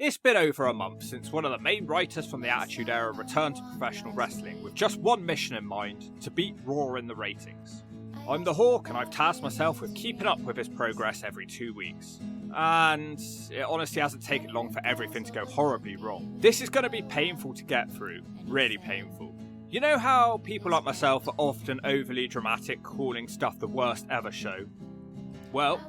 It's been over a month since one of the main writers from the Attitude Era returned to professional wrestling with just one mission in mind: to beat Raw in the ratings. I'm the Hawk, and I've tasked myself with keeping up with his progress every 2 weeks. And it honestly hasn't taken long for everything to go horribly wrong. This is going to be painful to get through, really painful. You know how people like myself are often overly dramatic, calling stuff the worst ever show? Well,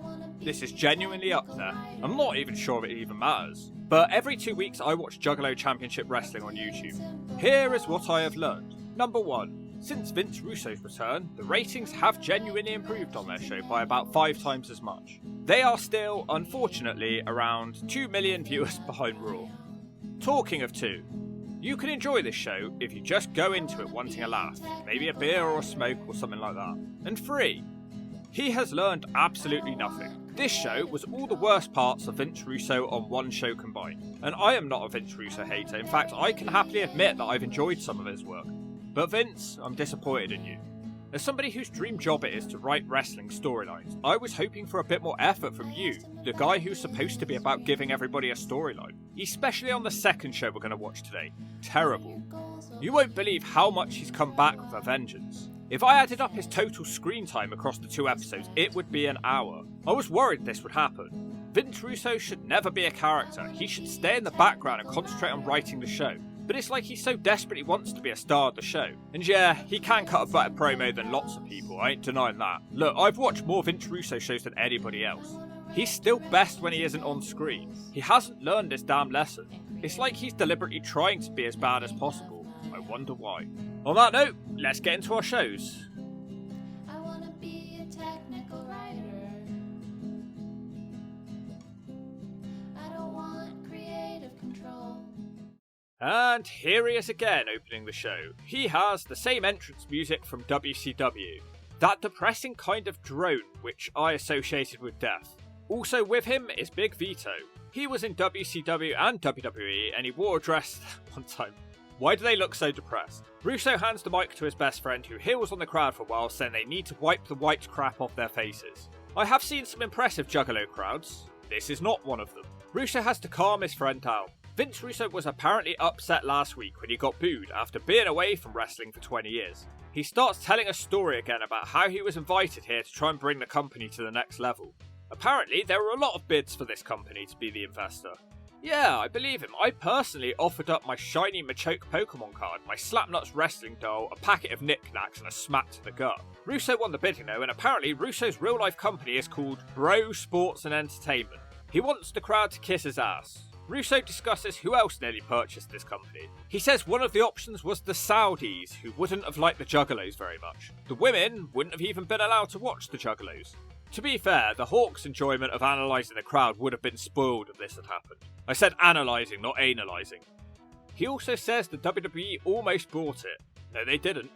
this is genuinely up there. I'm not even sure if it even matters. But every 2 weeks I watch Juggalo Championship Wrestling on YouTube. Here is what I have learned. Number 1. Since Vince Russo's return, the ratings have genuinely improved on their show by about 5 times as much. They are still, unfortunately, around 2 million viewers behind Raw. Talking of 2, you can enjoy this show if you just go into it wanting a laugh, maybe a beer or a smoke or something like that. And 3, he has learned absolutely nothing. This show was all the worst parts of Vince Russo on one show combined. And I am not a Vince Russo hater. In fact, I can happily admit that I've enjoyed some of his work. But Vince, I'm disappointed in you. As somebody whose dream job it is to write wrestling storylines, I was hoping for a bit more effort from you, the guy who's supposed to be about giving everybody a storyline. Especially on the second show we're going to watch today. Terrible. You won't believe how much he's come back with a vengeance. If I added up his total screen time across the 2 episodes, it would be an hour. I was worried this would happen. Vince Russo should never be a character. He should stay in the background and concentrate on writing the show. But it's like he so desperately wants to be a star of the show. And yeah, he can cut a better promo than lots of people, I ain't denying that. Look, I've watched more Vince Russo shows than anybody else. He's still best when he isn't on screen. He hasn't learned his damn lesson. It's like he's deliberately trying to be as bad as possible. I wonder why. On that note, let's get into our shows. I wanna be a technical writer. I don't want creative control. And here he is again opening the show. He has the same entrance music from WCW. That depressing kind of drone which I associated with death. Also with him is Big Vito. He was in WCW and WWE and he wore a dress one time. Why do they look so depressed? Russo hands the mic to his best friend who heals on the crowd for a while, saying they need to wipe the white crap off their faces. I have seen some impressive Juggalo crowds. This is not one of them. Russo has to calm his friend down. Vince Russo was apparently upset last week when he got booed after being away from wrestling for 20 years. He starts telling a story again about how he was invited here to try and bring the company to the next level. Apparently, there were a lot of bids for this company to be the investor. Yeah, I believe him. I personally offered up my shiny Machoke Pokemon card, my Slapnuts wrestling doll, a packet of knickknacks, and a smack to the gut. Russo won the bidding though, and apparently Russo's real-life company is called Bro Sports and Entertainment. He wants the crowd to kiss his ass. Russo discusses who else nearly purchased this company. He says one of the options was the Saudis, who wouldn't have liked the Juggalos very much. The women wouldn't have even been allowed to watch the Juggalos. To be fair, the Hawk's enjoyment of analysing the crowd would have been spoiled if this had happened. I said analysing, not analysing. He also says the WWE almost bought it. No, they didn't.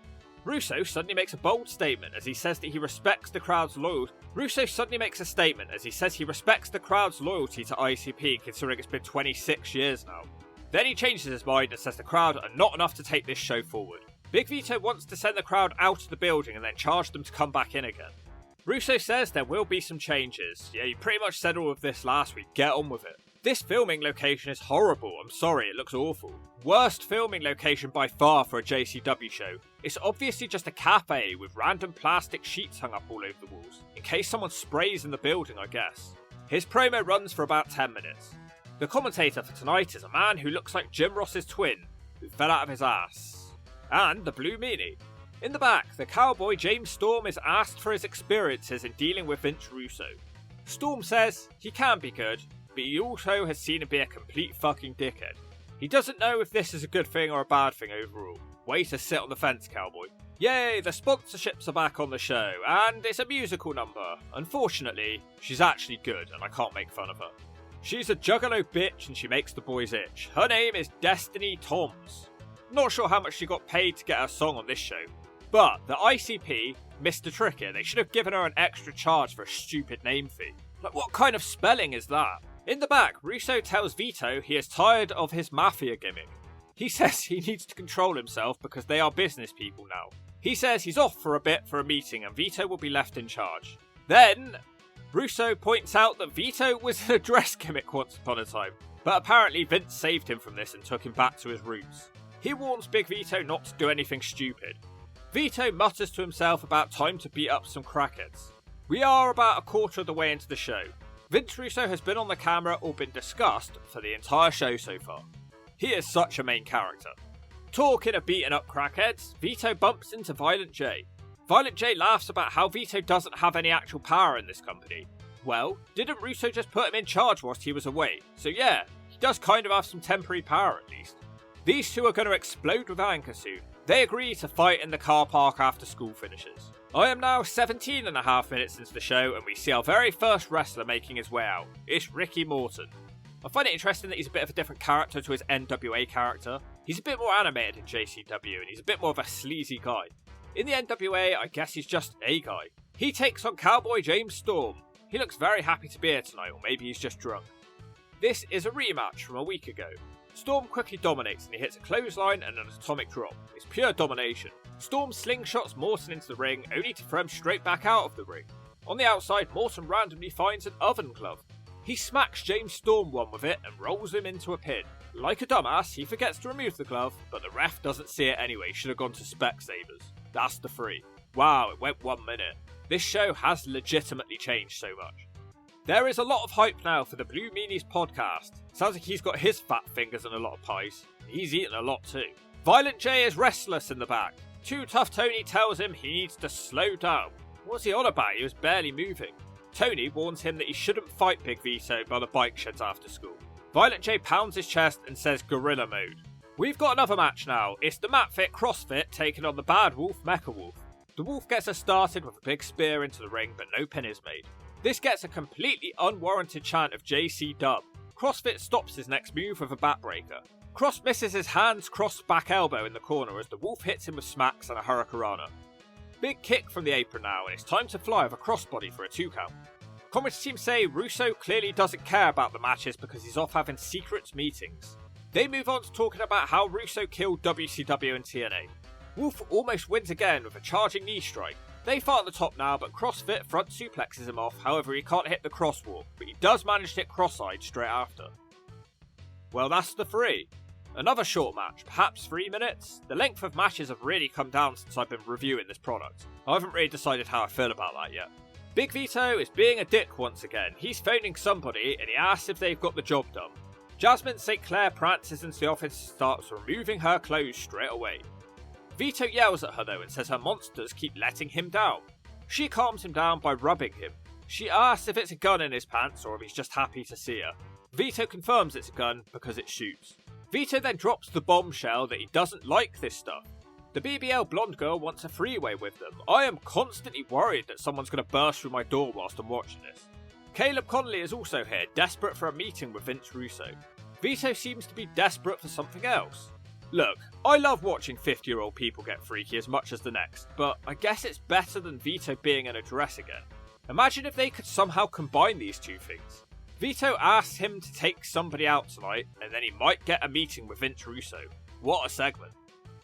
Russo suddenly makes a bold statement as he says that he respects the crowd's loyalty. Russo suddenly makes a statement as he says he respects the crowd's loyalty to ICP, considering it's been 26 years now. Then he changes his mind and says the crowd are not enough to take this show forward. Big Vito wants to send the crowd out of the building and then charge them to come back in again. Russo says there will be some changes. Yeah, you pretty much said all of this last week, get on with it. This filming location is horrible, I'm sorry, it looks awful. Worst filming location by far for a JCW show. It's obviously just a cafe with random plastic sheets hung up all over the walls, in case someone sprays in the building, I guess. His promo runs for about 10 minutes. The commentator for tonight is a man who looks like Jim Ross's twin, who fell out of his ass. And the Blue Meanie. In the back, the cowboy James Storm is asked for his experiences in dealing with Vince Russo. Storm says he can be good, but he also has seen him be a complete fucking dickhead. He doesn't know if this is a good thing or a bad thing overall. Way to sit on the fence, cowboy. Yay, the sponsorships are back on the show, and it's a musical number. Unfortunately, she's actually good, and I can't make fun of her. She's a juggalo bitch, and she makes the boys itch. Her name is Destiny Toms. Not sure how much she got paid to get her song on this show, but the ICP missed a trick here. They should have given her an extra charge for a stupid name fee. Like, what kind of spelling is that? In the back, Russo tells Vito he is tired of his mafia gimmick. He says he needs to control himself because they are business people now. He says he's off for a bit for a meeting and Vito will be left in charge. Then, Russo points out that Vito was in a dress gimmick once upon a time. But apparently Vince saved him from this and took him back to his roots. He warns Big Vito not to do anything stupid. Vito mutters to himself about time to beat up some crackheads. We are about a quarter of the way into the show. Vince Russo has been on the camera or been discussed for the entire show so far. He is such a main character. Talking of beating up crackheads, Vito bumps into Violent J. Violent J laughs about how Vito doesn't have any actual power in this company. Well, didn't Russo just put him in charge whilst he was away? So yeah, he does kind of have some temporary power at least. These two are going to explode with anger soon. They agree to fight in the car park after school finishes. I am now 17.5 minutes into the show and we see our very first wrestler making his way out. It's Ricky Morton. I find it interesting that he's a bit of a different character to his NWA character. He's a bit more animated in JCW and he's a bit more of a sleazy guy. In the NWA, I guess he's just a guy. He takes on Cowboy James Storm. He looks very happy to be here tonight, or maybe he's just drunk. This is a rematch from a week ago. Storm quickly dominates and he hits a clothesline and an atomic drop. It's pure domination. Storm slingshots Morton into the ring, only to throw him straight back out of the ring. On the outside, Morton randomly finds an oven glove. He smacks James Storm one with it and rolls him into a pin. Like a dumbass, he forgets to remove the glove, but the ref doesn't see it anyway, should have gone to Specsavers. That's the 3. Wow, it went 1 minute. This show has legitimately changed so much. There is a lot of hype now for the Blue Meanies podcast. Sounds like he's got his fat fingers and a lot of pies. He's eaten a lot too. Violent J is restless in the back. Too Tough Tony tells him he needs to slow down. What's he on about? He was barely moving. Tony warns him that he shouldn't fight Big Vito by the bike sheds after school. Violent J pounds his chest and says gorilla mode. We've got another match now. It's the MatFit CrossFit taking on the Bad Wolf Mecha Wolf. The Wolf gets us started with a big spear into the ring, but no pin is made. This gets a completely unwarranted chant of JC Dub. CrossFit stops his next move with a backbreaker. Cross misses his hands crossed back elbow in the corner as the Wolf hits him with smacks and a hurricanrana. Big kick from the apron now, and it's time to fly with a crossbody for a 2 count. Commentary team say Russo clearly doesn't care about the matches because he's off having secret meetings. They move on to talking about how Russo killed WCW and TNA. Wolf almost wins again with a charging knee strike. They fight at the top now, but CrossFit front suplexes him off, however he can't hit the crosswalk, but he does manage to hit cross-eyed straight after. Well, that's the 3. Another short match, perhaps 3 minutes. The length of matches have really come down since I've been reviewing this product. I haven't really decided how I feel about that yet. Big Vito is being a dick once again. He's phoning somebody and he asks if they've got the job done. Jasmine St. Clair prances into the office and starts removing her clothes straight away. Vito yells at her though and says her monsters keep letting him down. She calms him down by rubbing him. She asks if it's a gun in his pants or if he's just happy to see her. Vito confirms it's a gun because it shoots. Vito then drops the bombshell that he doesn't like this stuff. The BBL blonde girl wants a freeway with them. I am constantly worried that someone's going to burst through my door whilst I'm watching this. Caleb Connolly is also here, desperate for a meeting with Vince Russo. Vito seems to be desperate for something else. Look, I love watching 50-year-old people get freaky as much as the next, but I guess it's better than Vito being in a dress again. Imagine if they could somehow combine these two things. Vito asks him to take somebody out tonight, and then he might get a meeting with Vince Russo. What a segment.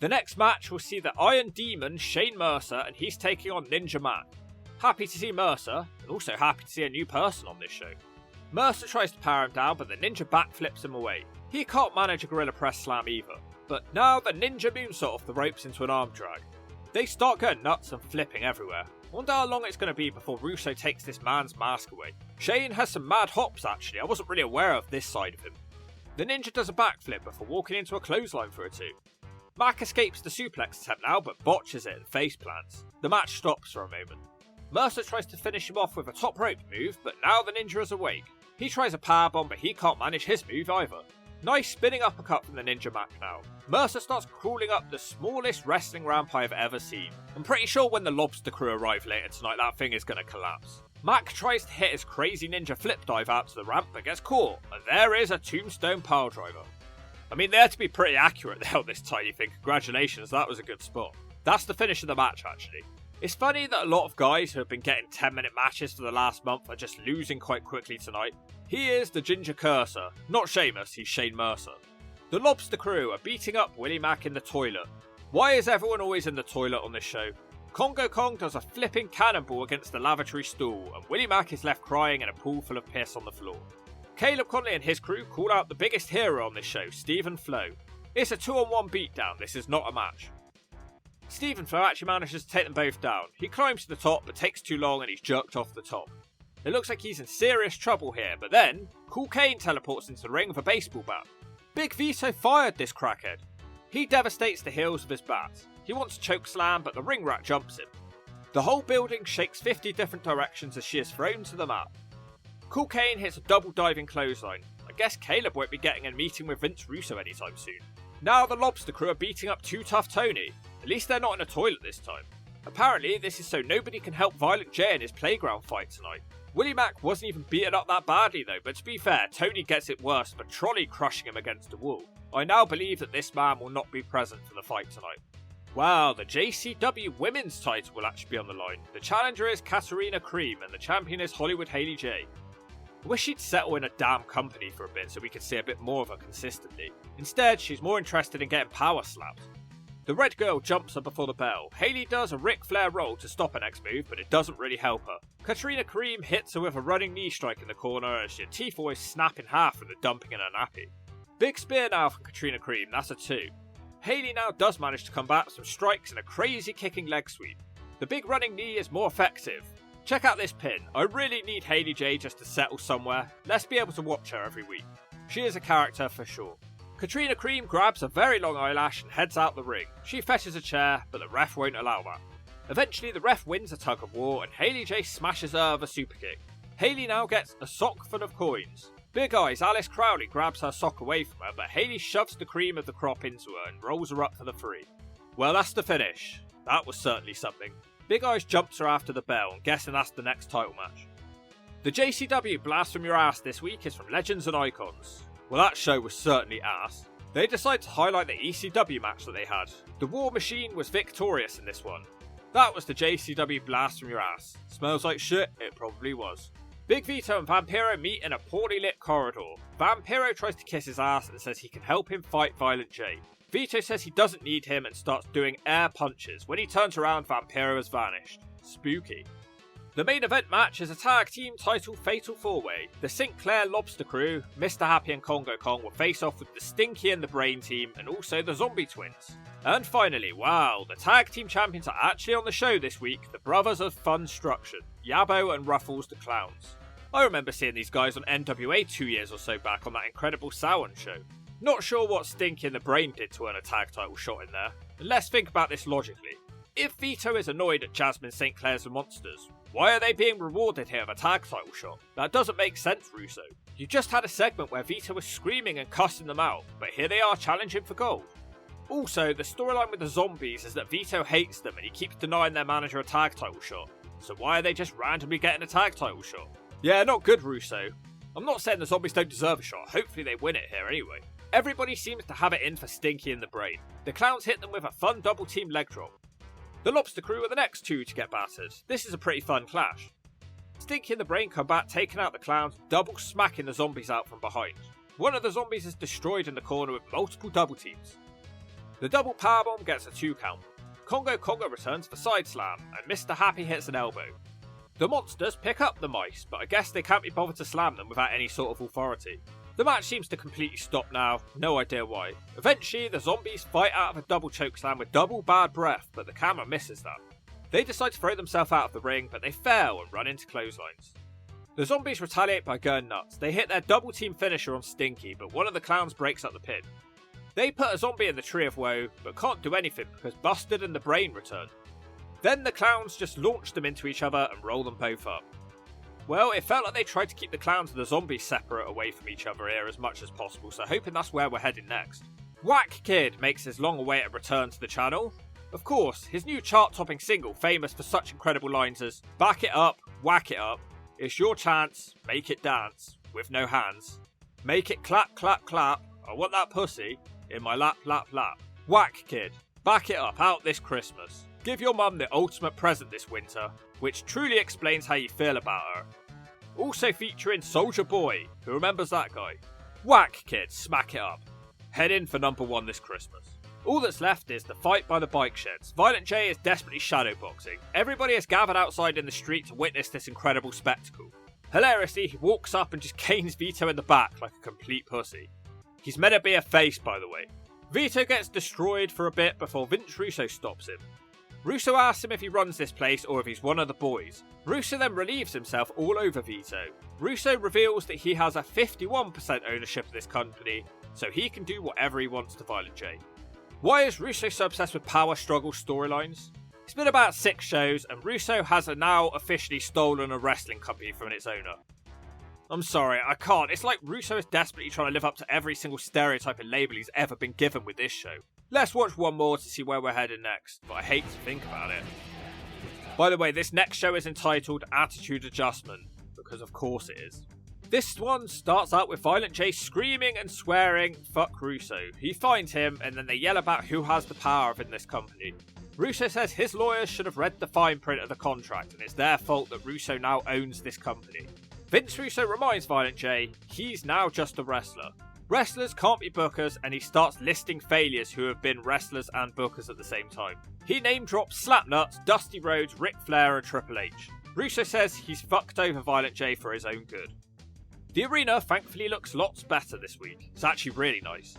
The next match will see the Iron Demon Shane Mercer, and he's taking on Ninja Man. Happy to see Mercer, and also happy to see a new person on this show. Mercer tries to power him down, but the Ninja backflips him away. He can't manage a Gorilla Press Slam either. But now the Ninja moonsault off the ropes into an arm drag. They start going nuts and flipping everywhere. Wonder how long it's going to be before Russo takes this man's mask away. Shane has some mad hops actually, I wasn't really aware of this side of him. The Ninja does a backflip before walking into a clothesline for a 2. Mac escapes the suplex attempt now but botches it and face plants. The match stops for a moment. Mercer tries to finish him off with a top rope move, but now the Ninja is awake. He tries a powerbomb but he can't manage his move either. Nice spinning uppercut from the Ninja Mac now. Mercer starts crawling up the smallest wrestling ramp I've ever seen. I'm pretty sure when the Lobster Crew arrive later tonight that thing is going to collapse. Mac tries to hit his crazy ninja flip dive out to the ramp but gets caught, and there is a tombstone piledriver. I mean, they had to be pretty accurate there on this tiny thing. Congratulations, that was a good spot. That's the finish of the match actually. It's funny that a lot of guys who have been getting 10-minute matches for the last month are just losing quite quickly tonight. He is the Ginger Cursor. Not Sheamus, he's Shane Mercer. The Lobster Crew are beating up Willie Mack in the toilet. Why is everyone always in the toilet on this show? Congo Kong does a flipping cannonball against the lavatory stool, and Willie Mack is left crying in a pool full of piss on the floor. Caleb Conley and his crew call out the biggest hero on this show, Steve and Flo. It's a 2-on-1 beatdown, this is not a match. Steve and Flo actually manages to take them both down. He climbs to the top but takes too long and he's jerked off the top. It looks like he's in serious trouble here, but then Cool Kane teleports into the ring with a baseball bat. Big Vito fired this crackhead. He devastates the heels with his bat. He wants to choke slam, but the ring rat jumps him. The whole building shakes 50 different directions as she is thrown to the mat. Cool Kane hits a double diving clothesline. I guess Caleb won't be getting a meeting with Vince Russo anytime soon. Now the Lobster Crew are beating up Too Tough Tony. At least they're not in a toilet this time. Apparently this is so nobody can help Violent J in his playground fight tonight. Willie Mack wasn't even beaten up that badly though, but to be fair, Tony gets it worse, but Trolley crushing him against the wall. I now believe that this man will not be present for the fight tonight. Wow, the JCW Women's title will actually be on the line. The challenger is Katarina Cream and the champion is Hollywood Hailey J. I wish she'd settle in a damn company for a bit so we could see a bit more of her consistently. Instead, she's more interested in getting power slapped. The red girl jumps her before the bell. Hailey does a Ric Flair roll to stop her next move, but it doesn't really help her. Katarina Cream hits her with a running knee strike in the corner as her teeth always snap in half from the dumping in her nappy. Big spear now from Katarina Cream, that's a 2. Hailey now does manage to combat some strikes and a crazy kicking leg sweep. The big running knee is more effective. Check out this pin. I really need Hailey J just to settle somewhere. Let's be able to watch her every week. She is a character for sure. Katrina Cream grabs a very long eyelash and heads out the ring. She fetches a chair, but the ref won't allow that. Eventually the ref wins a tug of war and Hailey J smashes her with a super kick. Hailey now gets a sock full of coins. Big Eyes Alice Crowley grabs her sock away from her, but Hailey shoves the cream of the crop into her and rolls her up for the 3. Well, that's the finish. That was certainly something. Big Eyes jumps her after the bell, and guessing that's the next title match. The JCW Blast From Your Ass this week is from Legends and Icons. Well, that show was certainly ass. They decided to highlight the ECW match that they had. The War Machine was victorious in this one. That was the JCW Blast From Your Ass. Smells like shit? It probably was. Big Vito and Vampiro meet in a poorly lit corridor. Vampiro tries to kiss his ass and says he can help him fight Violent J. Vito says he doesn't need him and starts doing air punches. When he turns around, Vampiro has vanished. Spooky. The main event match is a tag team title fatal 4-way. The Sinclair Lobster Crew, Mr. Happy and Congo Kong will face off with the Stinky and the Brain team and also the Zombie Twins. And finally, wow, the tag team champions are actually on the show this week, the Brothers of Funstruction, Yabo and Ruffles the Clowns. I remember seeing these guys on NWA 2 years or so back on that incredible Samhain show. Not sure what Stinky and the Brain did to earn a tag title shot in there. And let's think about this logically. If Vito is annoyed at Jasmine St. Clair's The Monsters, why are they being rewarded here with a tag title shot? That doesn't make sense, Russo. You just had a segment where Vito was screaming and cussing them out, but here they are challenging for gold. Also, the storyline with the zombies is that Vito hates them and he keeps denying their manager a tag title shot. So why are they just randomly getting a tag title shot? Yeah, not good, Russo. I'm not saying the zombies don't deserve a shot, hopefully they win it here anyway. Everybody seems to have it in for Stinky and the Brain. The Clowns hit them with a fun double team leg drop. The Lobster Crew are the next two to get battered. This is a pretty fun clash. Stinky and the Brain come back, taking out the Clowns, double smacking the zombies out from behind. One of the zombies is destroyed in the corner with multiple double teams. The double powerbomb gets a 2 count. Congo returns for side slam, and Mr. Happy hits an elbow. The monsters pick up the mice, but I guess they can't be bothered to slam them without any sort of authority. The match seems to completely stop now, no idea why. Eventually, the zombies fight out of a double chokeslam with double bad breath, but the camera misses that. They decide to throw themselves out of the ring, but they fail and run into clotheslines. The zombies retaliate by going nuts. They hit their double team finisher on Stinky, but one of the clowns breaks up the pin. They put a zombie in the Tree of Woe, but can't do anything because Busted and the Brain return. Then the clowns just launch them into each other and roll them both up. Well, it felt like they tried to keep the clowns and the zombies separate away from each other here as much as possible, so hoping that's where we're heading next. Whack Kid makes his long-awaited return to the channel. Of course, his new chart-topping single, famous for such incredible lines as "Back it up, whack it up, it's your chance, make it dance, with no hands. Make it clap, clap, clap, I want that pussy, in my lap, lap, lap. Whack Kid, back it up out this Christmas. Give your mum the ultimate present this winter, which truly explains how you feel about her." Also featuring Soulja Boy, who remembers that guy. Whack Kid, smack it up. Head in for number 1 this Christmas. All that's left is the fight by the bike sheds. Violent J is desperately shadowboxing. Everybody has gathered outside in the street to witness this incredible spectacle. Hilariously, he walks up and just canes Vito in the back like a complete pussy. He's meant to be a face, by the way. Vito gets destroyed for a bit before Vince Russo stops him. Russo asks him if he runs this place or if he's one of the boys. Russo then relieves himself all over Vito. Russo reveals that he has a 51% ownership of this company, so he can do whatever he wants to Violent J. Why is Russo so obsessed with power struggle storylines? It's been about 6 shows, and Russo has now officially stolen a wrestling company from its owner. I'm sorry, I can't. It's like Russo is desperately trying to live up to every single stereotype and label he's ever been given with this show. Let's watch one more to see where we're headed next, but I hate to think about it. By the way, this next show is entitled Attitude Adjustment, because of course it is. This one starts out with Violent J screaming and swearing, "Fuck Russo." He finds him, and then they yell about who has the power in this company. Russo says his lawyers should have read the fine print of the contract, and it's their fault that Russo now owns this company. Vince Russo reminds Violent J he's now just a wrestler. Wrestlers can't be bookers, and he starts listing failures who have been wrestlers and bookers at the same time. He name drops Slapnuts, Dusty Rhodes, Ric Flair and Triple H. Russo says he's fucked over Violent J for his own good. The arena thankfully looks lots better this week. It's actually really nice.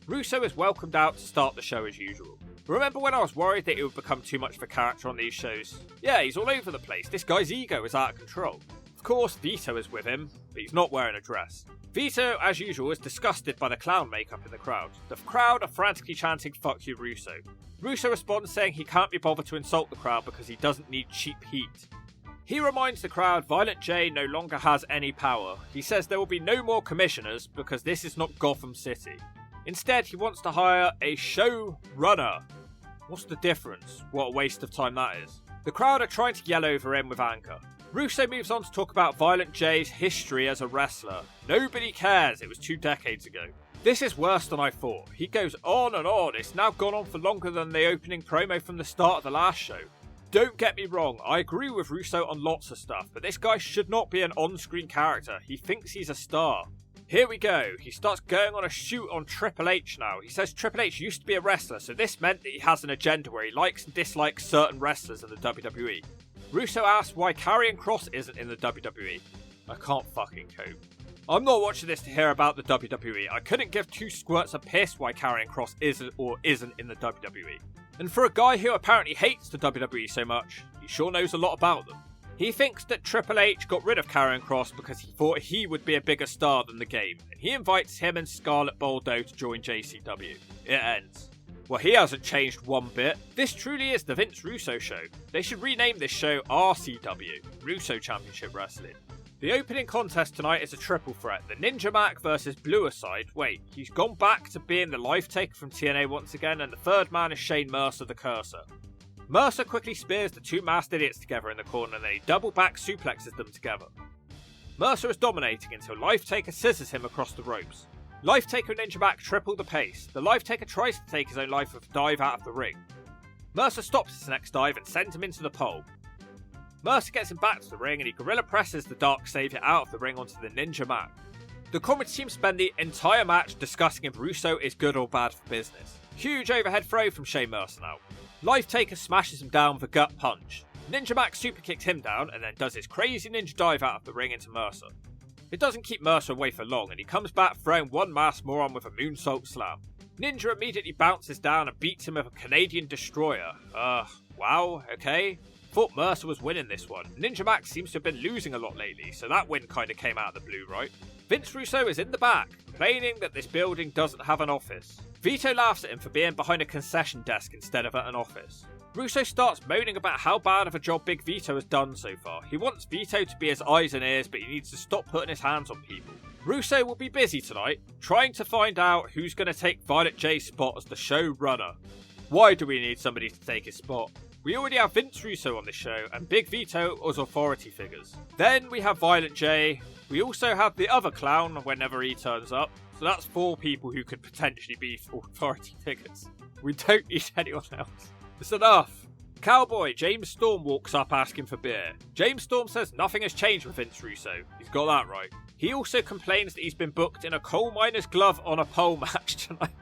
Russo is welcomed out to start the show as usual. Remember when I was worried that it would become too much of a character on these shows? Yeah, he's all over the place. This guy's ego is out of control. Of course, Vito is with him, but he's not wearing a dress. Vito, as usual, is disgusted by the clown makeup in the crowd. The crowd are frantically chanting "Fuck you, Russo." Russo responds saying he can't be bothered to insult the crowd because he doesn't need cheap heat. He reminds the crowd Violent J no longer has any power. He says there will be no more commissioners because this is not Gotham City. Instead, he wants to hire a showrunner. What's the difference? What a waste of time that is. The crowd are trying to yell over him with anger. Russo moves on to talk about Violent J's history as a wrestler. Nobody cares, it was 2 decades ago. This is worse than I thought. He goes on and on, it's now gone on for longer than the opening promo from the start of the last show. Don't get me wrong, I agree with Russo on lots of stuff, but this guy should not be an on-screen character. He thinks he's a star. Here we go, he starts going on a shoot on Triple H now. He says Triple H used to be a wrestler, so this meant that he has an agenda where he likes and dislikes certain wrestlers in the WWE. Russo asks why Karrion Kross isn't in the WWE. I can't fucking cope. I'm not watching this to hear about the WWE. I couldn't give 2 squirts a piss why Karrion Kross isn't or isn't in the WWE. And for a guy who apparently hates the WWE so much, he sure knows a lot about them. He thinks that Triple H got rid of Karrion Kross because he thought he would be a bigger star than the game, and he invites him and Scarlett Bordeaux to join JCW. It ends. Well, he hasn't changed one bit. This truly is the Vince Russo show. They should rename this show RCW, Russo Championship Wrestling. The opening contest tonight is a triple threat. The Ninja Mac versus Blue Aside. Wait, he's gone back to being the life taker from TNA once again, and the third man is Shane Mercer, the Cursor. Mercer quickly spears the 2 masked idiots together in the corner, and then he double back suplexes them together. Mercer is dominating until Life Taker scissors him across the ropes. Life Taker and Ninja Mac triple the pace. The Life Taker tries to take his own life with a dive out of the ring. Mercer stops his next dive and sends him into the pole. Mercer gets him back to the ring and he gorilla presses the Dark Savior out of the ring onto the Ninja Mac. The commentary team spend the entire match discussing if Russo is good or bad for business. Huge overhead throw from Shane Mercer now. Life Taker smashes him down with a gut punch. Ninja Mac super kicks him down and then does his crazy ninja dive out of the ring into Mercer. It doesn't keep Mercer away for long and he comes back throwing one masked moron with a moonsault slam. Ninja immediately bounces down and beats him with a Canadian destroyer. Wow, okay. Thought Mercer was winning this one. Ninja Mac seems to have been losing a lot lately, so that win kinda came out of the blue, right? Vince Russo is in the back, complaining that this building doesn't have an office. Vito laughs at him for being behind a concession desk instead of at an office. Russo starts moaning about how bad of a job Big Vito has done so far. He wants Vito to be his eyes and ears, but he needs to stop putting his hands on people. Russo will be busy tonight, trying to find out who's going to take Violent J's spot as the showrunner. Why do we need somebody to take his spot? We already have Vince Russo on this show, and Big Vito as authority figures. Then we have Violent J. We also have the other clown whenever he turns up. So that's 4 people who could potentially be authority figures. We don't need anyone else. It's enough. Cowboy James Storm walks up asking for beer. James Storm says nothing has changed with Vince Russo. He's got that right. He also complains that he's been booked in a coal miner's glove on a pole match tonight.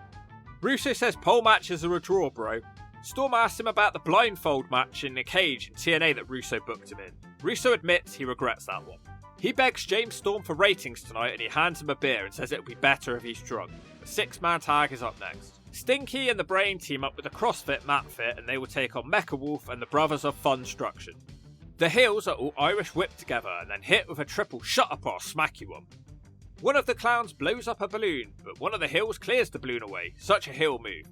Russo says pole matches are a draw, bro. Storm asks him about the blindfold match in the cage in TNA that Russo booked him in. Russo admits he regrets that one. He begs James Storm for ratings tonight and he hands him a beer and says it'll be better if he's drunk. The 6-man tag is up next. Stinky and the Brain team up with the CrossFit Mat Fit and they will take on Mecha Wolf and the Brothers of Funstruction. The heels are all Irish whipped together and then hit with a triple shut-up-or smacky one. One of the clowns blows up a balloon, but one of the heels clears the balloon away. Such a heel move.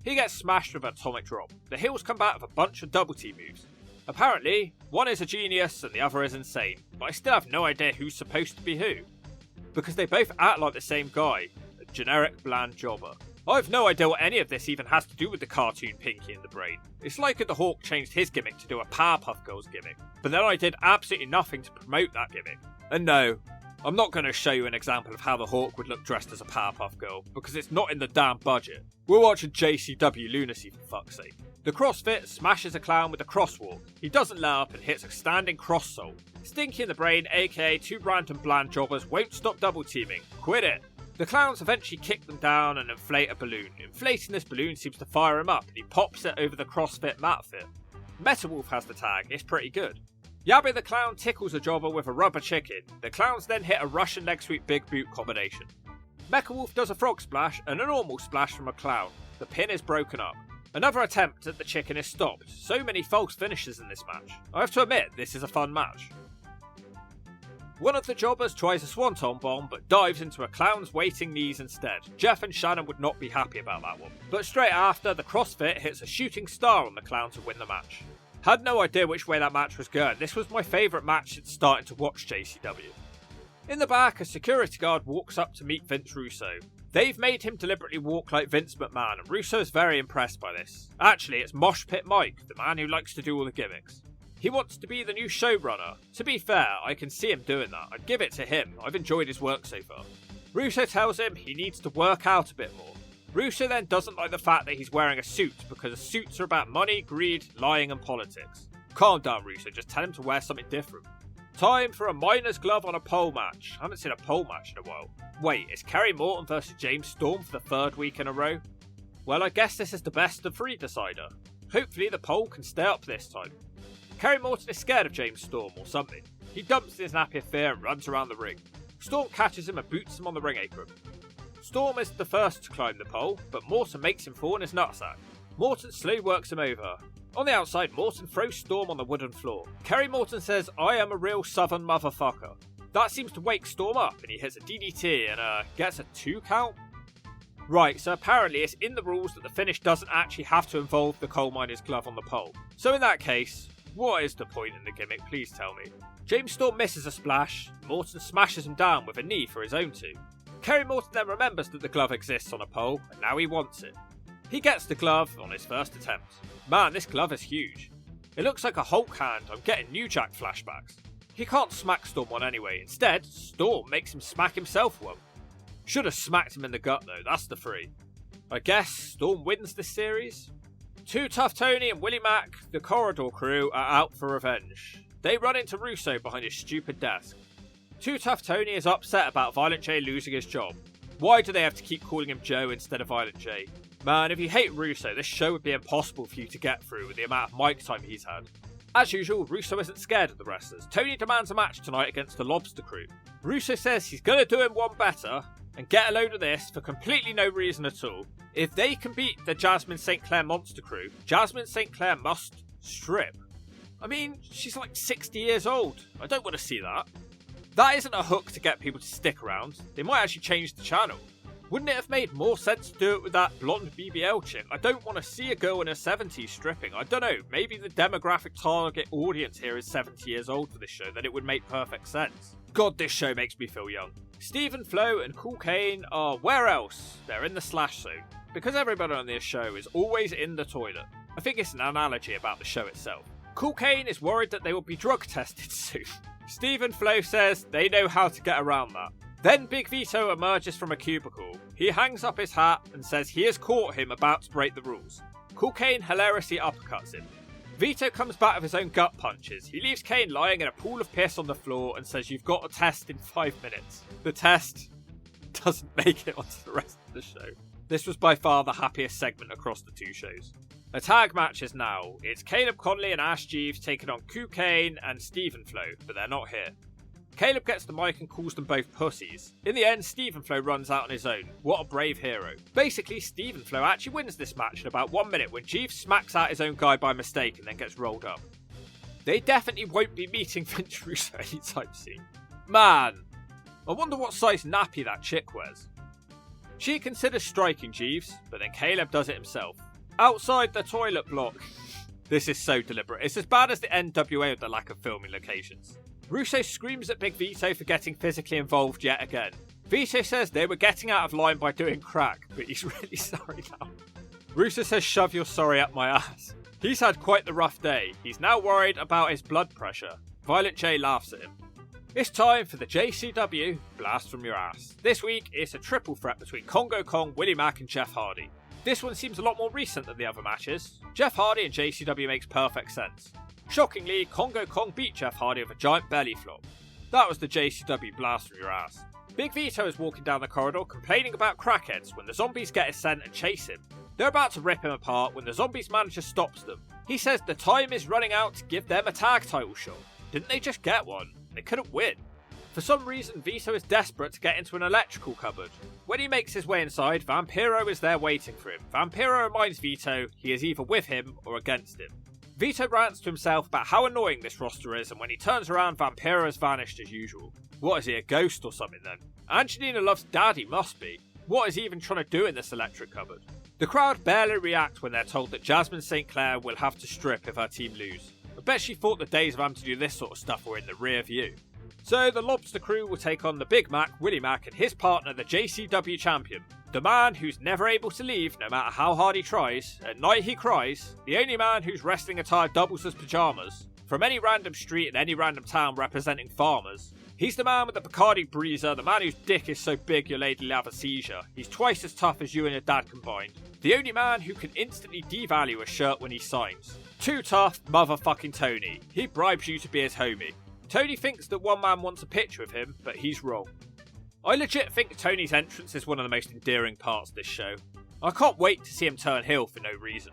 He gets smashed with an atomic drop. The heels come back with a bunch of double T moves. Apparently, one is a genius and the other is insane, but I still have no idea who's supposed to be who. Because they both act like the same guy, a generic bland jobber. I have no idea what any of this even has to do with the cartoon Pinky and the Brain. It's like if the Hawk changed his gimmick to do a Powerpuff Girls gimmick, but then I did absolutely nothing to promote that gimmick. And no, I'm not going to show you an example of how the Hawk would look dressed as a Powerpuff Girl, because it's not in the damn budget. We're watching JCW lunacy for fuck's sake. The CrossFit smashes a clown with a crosswalk. He doesn't let up and hits a standing cross soul. Stinky and the Brain, aka two random bland jobbers, won't stop double teaming. Quit it. The clowns eventually kick them down and inflate a balloon. Inflating this balloon seems to fire him up and he pops it over the CrossFit Mat Fit. Meta Wolf has the tag, it's pretty good. Yabby the Clown tickles a jobber with a rubber chicken. The clowns then hit a Russian leg sweep big boot combination. Mecha Wolf does a frog splash and a normal splash from a clown. The pin is broken up. Another attempt at the chicken is stopped. So many false finishes in this match. I have to admit, this is a fun match. One of the jobbers tries a swanton bomb but dives into a clown's waiting knees instead. Jeff and Shannon would not be happy about that one. But straight after, the CrossFit hits a shooting star on the clown to win the match. Had no idea which way that match was going. This was my favourite match since starting to watch JCW. In the back, a security guard walks up to meet Vince Russo. They've made him deliberately walk like Vince McMahon, and Russo is very impressed by this. Actually, it's Mosh Pit Mike, the man who likes to do all the gimmicks. He wants to be the new showrunner. To be fair, I can see him doing that. I'd give it to him. I've enjoyed his work so far. Russo tells him he needs to work out a bit more. Russo then doesn't like the fact that he's wearing a suit because suits are about money, greed, lying and politics. Calm down, Russo, just tell him to wear something different. Time for a miner's glove on a pole match. I haven't seen a pole match in a while. Wait, is Kerry Morton versus James Storm for the 3rd week in a row? Well, I guess this is the best of 3 decider. Hopefully the pole can stay up this time. Kerry Morton is scared of James Storm or something. He dumps his nappy fear and runs around the ring. Storm catches him and boots him on the ring apron. Storm is the first to climb the pole, but Morton makes him fall in his nutsack. Morton slow works him over. On the outside, Morton throws Storm on the wooden floor. Kerry Morton says, "I am a real southern motherfucker." That seems to wake Storm up, and he hits a DDT and gets a 2 count. Right, so apparently it's in the rules that the finish doesn't actually have to involve the coal miner's glove on the pole. So in that case, what is the point in the gimmick, please tell me? James Storm misses a splash, Morton smashes him down with a knee for his own 2. Kerry Morton then remembers that the glove exists on a pole, and now he wants it. He gets the glove on his first attempt. Man, this glove is huge. It looks like a Hulk hand. I'm getting New Jack flashbacks. He can't smack Storm one anyway. Instead, Storm makes him smack himself one. Should have smacked him in the gut though, that's the 3. I guess Storm wins this series? Too Tough Tony and Willie Mack, the Corridor crew, are out for revenge. They run into Russo behind his stupid desk. Too Tough Tony is upset about Violent J losing his job. Why do they have to keep calling him Joe instead of Violent J? Man, if you hate Russo, this show would be impossible for you to get through with the amount of mic time he's had. As usual, Russo isn't scared of the wrestlers. Tony demands a match tonight against the Lobster Crew. Russo says he's going to do him one better, and get a load of this for completely no reason at all. If they can beat the Jasmine St. Clair Monster Crew, Jasmine St. Clair must strip. I mean, she's like 60 years old. I don't want to see that. That isn't a hook to get people to stick around. They might actually change the channel. Wouldn't it have made more sense to do it with that blonde BBL chick? I don't want to see a girl in her 70s stripping. I don't know, maybe the demographic target audience here is 70 years old for this show, then it would make perfect sense. God, this show makes me feel young. Stephen Flo and Cool Kane are where else? They're in the slash zone. Because everybody on this show is always in the toilet. I think it's an analogy about the show itself. Cool Kane is worried that they will be drug tested soon. Stephen Flo says they know how to get around that. Then Big Vito emerges from a cubicle. He hangs up his hat and says he has caught him about to break the rules. Cool Kane hilariously uppercuts him. Vito comes back with his own gut punches. He leaves Kane lying in a pool of piss on the floor and says you've got a test in 5 minutes. The test doesn't make it onto the rest of the show. This was by far the happiest segment across the 2 shows. A tag match is now. It's Caleb Conley and Ash Jeeves taking on Cool Kane and Stephen Flo, but they're not here. Caleb gets the mic and calls them both pussies. In the end, Stephen Flo runs out on his own. What a brave hero. Basically, Stephen Flo actually wins this match in about 1 minute when Jeeves smacks out his own guy by mistake and then gets rolled up. They definitely won't be meeting Vince Russo anytime soon. Man, I wonder what size nappy that chick wears. She considers striking Jeeves, but then Caleb does it himself. Outside the toilet block. This is so deliberate. It's as bad as the NWA with the lack of filming locations. Russo screams at Big Vito for getting physically involved yet again. Vito says they were getting out of line by doing crack, but he's really sorry now. Russo says shove your sorry up my ass. He's had quite the rough day. He's now worried about his blood pressure. Violent J laughs at him. It's time for the JCW Blast From Your Ass. This week, it's a triple threat between Congo Kong, Willie Mack and Jeff Hardy. This one seems a lot more recent than the other matches. Jeff Hardy and JCW makes perfect sense. Shockingly, Congo Kong beat Jeff Hardy with a giant belly flop. That was the JCW Blast From Your Ass. Big Vito is walking down the corridor complaining about crackheads when the zombies get his scent and chase him. They're about to rip him apart when the zombies manager stops them. He says the time is running out to give them a tag title shot. Didn't they just get one? They couldn't win. For some reason, Vito is desperate to get into an electrical cupboard. When he makes his way inside, Vampiro is there waiting for him. Vampiro reminds Vito he is either with him or against him. Vito rants to himself about how annoying this roster is, and when he turns around, Vampiro has vanished as usual. What is he, a ghost or something then? Angelina loves Dad, he must be. What is he even trying to do in this electric cupboard? The crowd barely react when they're told that Jasmine St. Clair will have to strip if her team lose. I bet she thought the days of having to do this sort of stuff were in the rear view. So the Lobster Crew will take on the Big Mac, Willie Mack, and his partner, the JCW champion. The man who's never able to leave, no matter how hard he tries. At night he cries. The only man whose wrestling attire doubles as pyjamas. From any random street in any random town representing farmers. He's the man with the Bacardi Breezer, the man whose dick is so big your lady'll have a seizure. He's twice as tough as you and your dad combined. The only man who can instantly devalue a shirt when he signs. Too tough, motherfucking Tony. He bribes you to be his homie. Tony thinks that one man wants a picture of him, but he's wrong. I legit think Tony's entrance is one of the most endearing parts of this show. I can't wait to see him turn heel for no reason.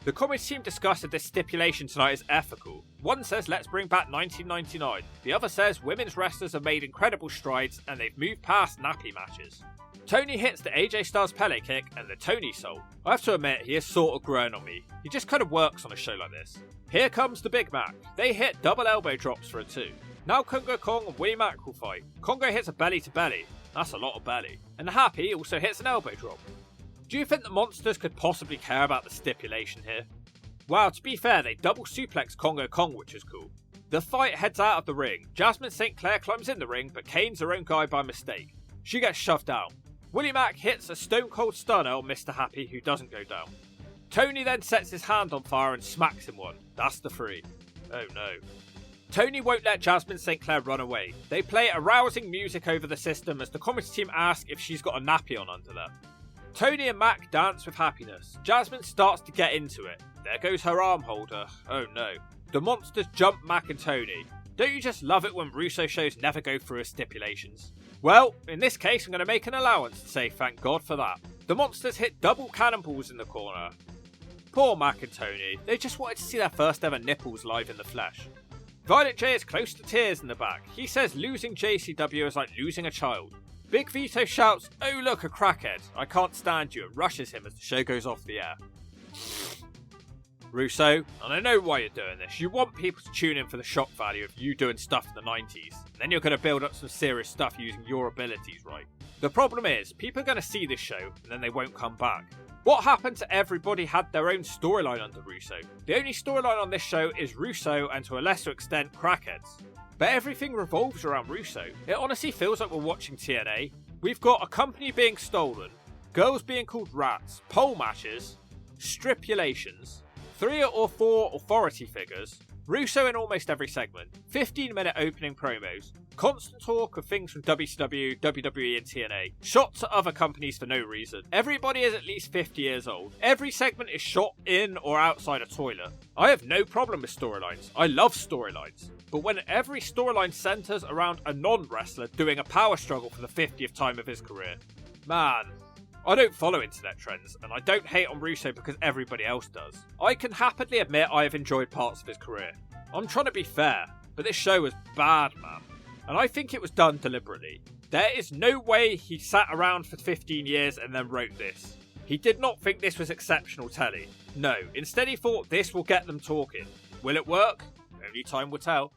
The comedy team discussed that this stipulation tonight is ethical. One says let's bring back 1999. The other says women's wrestlers have made incredible strides and they've moved past nappy matches. Tony hits the AJ Styles Pele kick and the Tony Soul. I have to admit, he is sort of growing on me. He just kind of works on a show like this. Here comes the Big Mac. They hit double elbow drops for a 2. Now Congo Kong and Willie Mack will fight. Congo hits a belly to belly. That's a lot of belly. And the Happy also hits an elbow drop. Do you think the Monsters could possibly care about the stipulation here? Wow, to be fair, they double suplex Congo Kong, which is cool. The fight heads out of the ring. Jasmine St. Clair climbs in the ring, but canes her own guy by mistake. She gets shoved out. Willie Mack hits a stone cold stunner on Mr. Happy, who doesn't go down. Tony then sets his hand on fire and smacks him one. That's the 3. Oh no. Tony won't let Jasmine St. Clair run away. They play arousing music over the system as the comedy team ask if she's got a nappy on under there. Tony and Mac dance with happiness. Jasmine starts to get into it. There goes her arm holder. Oh no. The Monsters jump Mac and Tony. Don't you just love it when Russo shows never go through his stipulations? Well, in this case I'm going to make an allowance to say thank God for that. The Monsters hit double cannonballs in the corner. Poor Mac and Tony. They just wanted to see their first ever nipples live in the flesh. Violent J is close to tears in the back. He says losing JCW is like losing a child. Big Vito shouts, "Oh look, a crackhead. I can't stand you," and rushes him as the show goes off the air. Russo, and I know why you're doing this. You want people to tune in for the shock value of you doing stuff in the 90s. And then you're going to build up some serious stuff using your abilities, right? The problem is, people are going to see this show, and then they won't come back. What happened to everybody had their own storyline under Russo? The only storyline on this show is Russo and to a lesser extent, crackheads. But everything revolves around Russo. It honestly feels like we're watching TNA. We've got a company being stolen, girls being called rats, pole matches, stipulations, 3 or 4 authority figures, Russo in almost every segment, 15-minute opening promos, constant talk of things from WCW, WWE and TNA, shots at other companies for no reason. Everybody is at least 50 years old. Every segment is shot in or outside a toilet. I have no problem with storylines. I love storylines. But when every storyline centers around a non-wrestler doing a power struggle for the 50th time of his career, man, I don't follow internet trends, and I don't hate on Russo because everybody else does. I can happily admit I have enjoyed parts of his career. I'm trying to be fair, but this show was bad, man. and I think it was done deliberately. There is no way he sat around for 15 years and then wrote this. He did not think this was exceptional telly. No, instead he thought this will get them talking. Will it work? Only time will tell.